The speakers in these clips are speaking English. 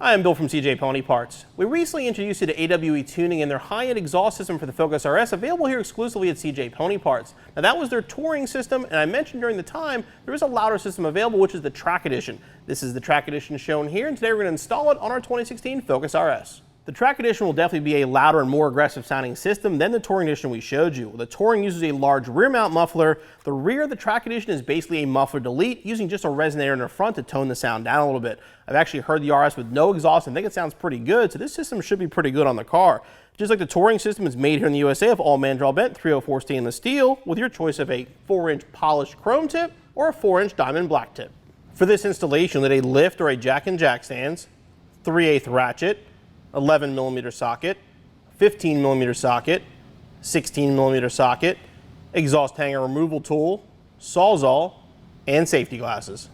Hi, I'm Bill from CJ Pony Parts. We recently introduced you to AWE Tuning and their high-end exhaust system for the Focus RS, available here exclusively at CJ Pony Parts. Now that was their touring system, and I mentioned during the time there is a louder system available, which is the Track Edition. This is the Track Edition shown here, and today we're going to install it on our 2016 Focus RS. The Track Edition will definitely be a louder and more aggressive sounding system than the Touring Edition we showed you. The Touring uses a large rear mount muffler. The rear of the Track Edition is basically a muffler delete, using just a resonator in the front to tone the sound down a little bit. I've actually heard the RS with no exhaust and think it sounds pretty good, so this system should be pretty good on the car. Just like the Touring system is made here in the USA of all mandrel bent 304 stainless steel, with your choice of a 4-inch polished chrome tip or a 4-inch diamond black tip. For this installation, you'll need a lift or a jack and jack stands, 3/8 ratchet, 11mm socket, 15mm socket, 16mm socket, exhaust hanger removal tool, sawzall, and safety glasses.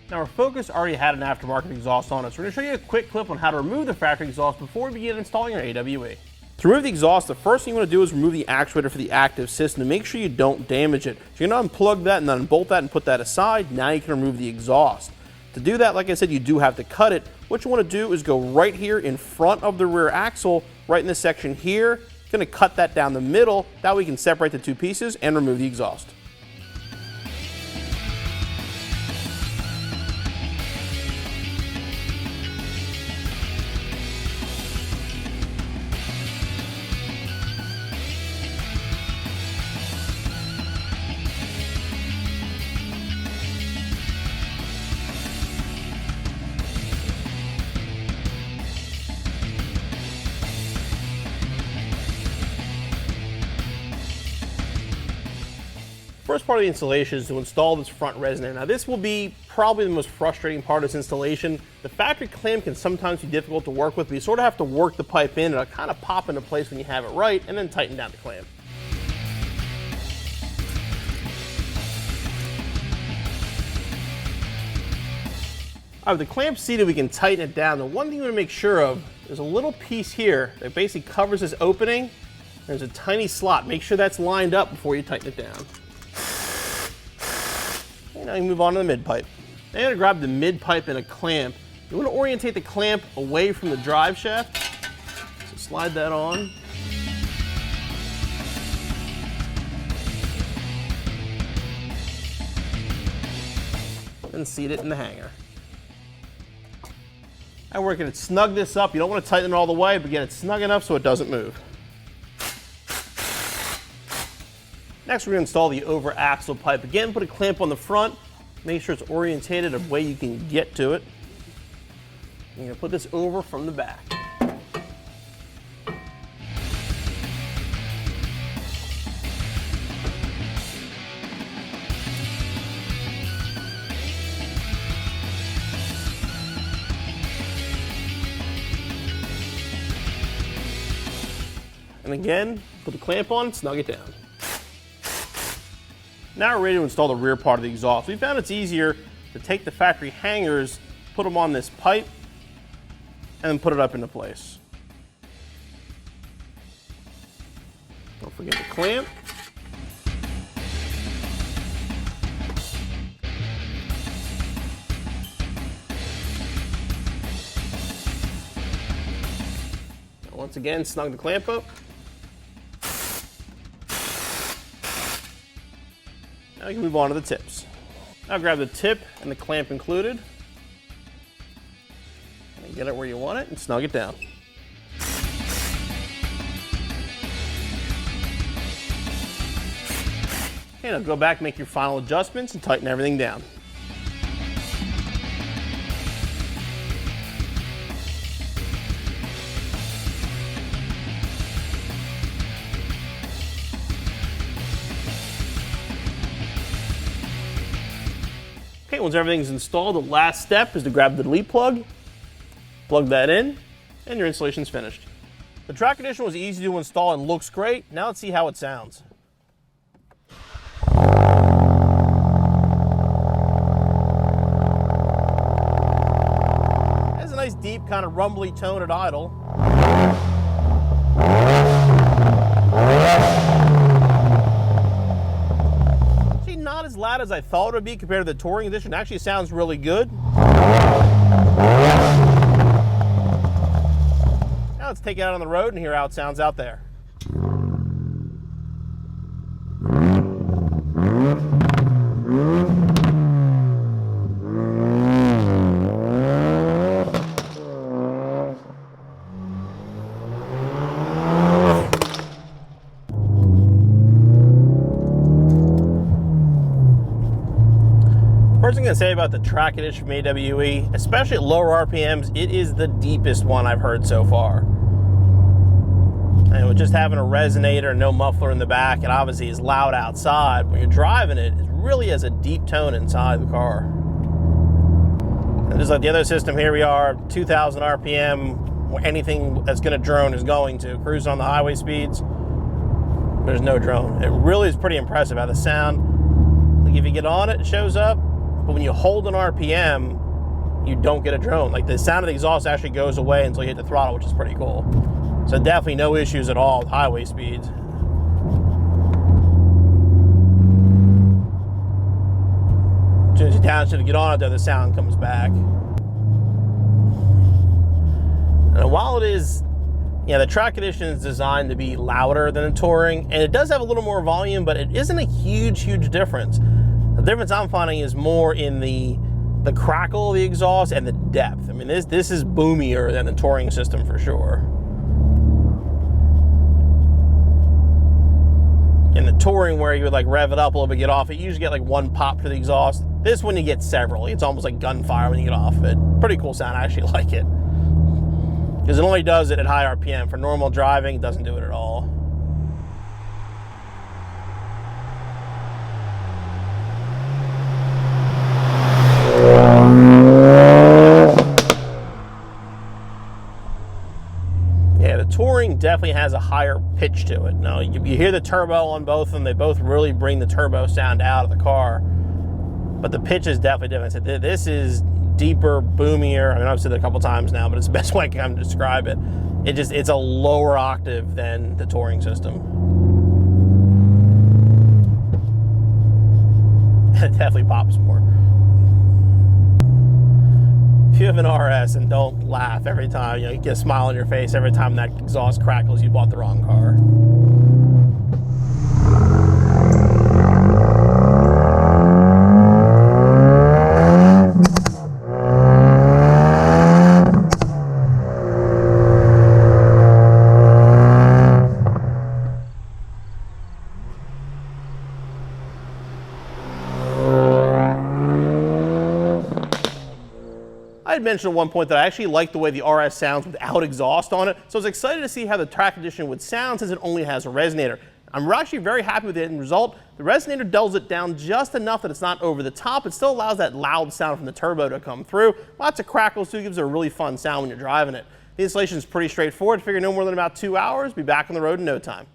Now our Focus already had an aftermarket exhaust on it, so we're going to show you a quick clip on how to remove the factory exhaust before we begin installing your AWE. To remove the exhaust, the first thing you want to do is remove the actuator for the active system to make sure you don't damage it. So you're going to unplug that and then unbolt that and put that aside. Now you can remove the exhaust. To do that, like I said, you do have to cut it. What you want to do is go right here in front of the rear axle, right in this section here. You're going to cut that down the middle. That way you can separate the two pieces and remove the exhaust. First part of the installation is to install this front resonator. Now this will be probably the most frustrating part of this installation. The factory clamp can sometimes be difficult to work with, but you sort of have to work the pipe in and it'll kind of pop into place when you have it right, and then tighten down the clamp. All right, with the clamp seated, we can tighten it down. The one thing you want to make sure of, there's a little piece here that basically covers this opening. There's a tiny slot. Make sure that's lined up before you tighten it down. Now you move on to the mid pipe. Now you're going to grab the mid pipe and a clamp. You want to orientate the clamp away from the drive shaft. So slide that on. And seat it in the hanger. Now we're going to snug this up. You don't want to tighten it all the way, but get it snug enough so it doesn't move. Next, we're going to install the over axle pipe. Again, put a clamp on the front. Make sure it's orientated a way you can get to it. You're going to put this over from the back. And again, put the clamp on, snug it down. Now we're ready to install the rear part of the exhaust. We found it's easier to take the factory hangers, put them on this pipe, and then put it up into place. Don't forget the clamp. Now once again, snug the clamp up. Now we can move on to the tips. Now grab the tip and the clamp included. And get it where you want it and snug it down. Okay, now go back, make your final adjustments, and tighten everything down. Okay, once everything's installed, the last step is to grab the delete plug, plug that in, and your installation's finished. The Track Edition was easy to install and looks great. Now let's see how it sounds. It has a nice deep kind of rumbly tone at idle. loud as I thought it would be compared to the Touring Edition. It actually sounds really good. Now let's take it out on the road and hear how it sounds out there. First thing I'm going to say about the Track Edition from AWE, especially at lower RPMs, it is the deepest one I've heard so far. And with just having a resonator and no muffler in the back, and obviously is loud outside, when you're driving it, it really has a deep tone inside the car. And just like the other system, here we are, 2,000 RPM, where anything that's going to drone is going to. Cruise on the highway speeds, there's no drone. It really is pretty impressive how the sound, like if you get on it, it shows up. But when you hold an RPM, you don't get a drone. Like the sound of the exhaust actually goes away until you hit the throttle, which is pretty cool. So definitely no issues at all with highway speeds. As soon as you downshift to get on it there, the sound comes back. And while it is, the Track Edition is designed to be louder than the Touring, and it does have a little more volume, but it isn't a huge difference. The difference I'm finding is more in the crackle of the exhaust and the depth. I mean, this is boomier than the Touring system for sure. In the Touring, where you would like rev it up a little bit, get off it, you usually get like one pop to the exhaust. This one you get several. It's almost like gunfire when you get off of it. Pretty cool sound. I actually like it. Because it only does it at high RPM. For normal driving, it doesn't do it at all. Yeah, the Touring definitely has a higher pitch to it. Now, you hear the turbo on both of them. They both really bring the turbo sound out of the car. But the pitch is definitely different. So this is deeper, boomier. I mean, I've said it a couple times now, but it's the best way I can describe it. It's a lower octave than the Touring system. It definitely pops more. If you have an RS, and don't laugh every time, you get a smile on your face every time that exhaust crackles, you bought the wrong car. I had mentioned at one point that I actually like the way the RS sounds without exhaust on it, so I was excited to see how the Track Edition would sound since it only has a resonator. I'm actually very happy with the end result. The resonator dulls it down just enough that it's not over the top. It still allows that loud sound from the turbo to come through. Lots of crackles too, gives it a really fun sound when you're driving it. The installation is pretty straightforward. Figure no more than about 2 hours. Be back on the road in no time.